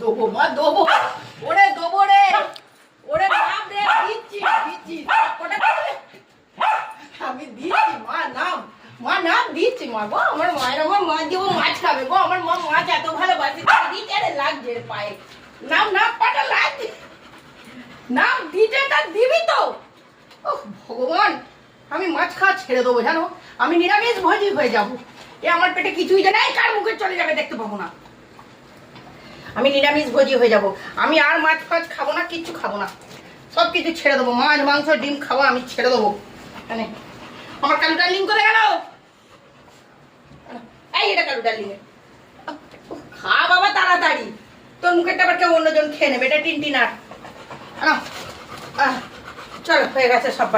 দেবো মা দেবো। ওরে দেবো রে, ওরে নাম রে, দিচ্ছি আমি দিচ্ছি মা নাম দিচ্ছি মা গো। আমার মায়ের আমার মা দেবো মাছ খাবে গো। আমার মা মাছ এত ভালোবাসে, দিতে লাগছে পায়ে। নাম পাটা লাগছে, নাম দিতে তা দিবি তো। ও ভগবান, আমি মাছ খাওয়া ছেড়ে দেবো জানো, আমি নিরামিষ ভোজি হয়ে যাবো। এ আমার পেটে কিছুই জানে, কার মুখে চলে যাবে দেখতে পাবো না। আমি নিরামিষ ভোজি হয়ে যাব, আমি আর মাছ ফাছ খাবো না, কিচ্ছু খাবো না, সব কিছু ছেড়ে দেবো। মাছ মাংস ডিম খাওয়া আমি ছেড়ে দেবো। মানে আমার কালু ডার্লিং করে গেল, এই এটা কালু ডার্লিং খা বাবা তাড়াতাড়ি, তোর মুখেরটা আবার কেউ অন্যজন খেয়ে নেবে। এটা টিনটিনার, চলো হয়ে গেছে সব।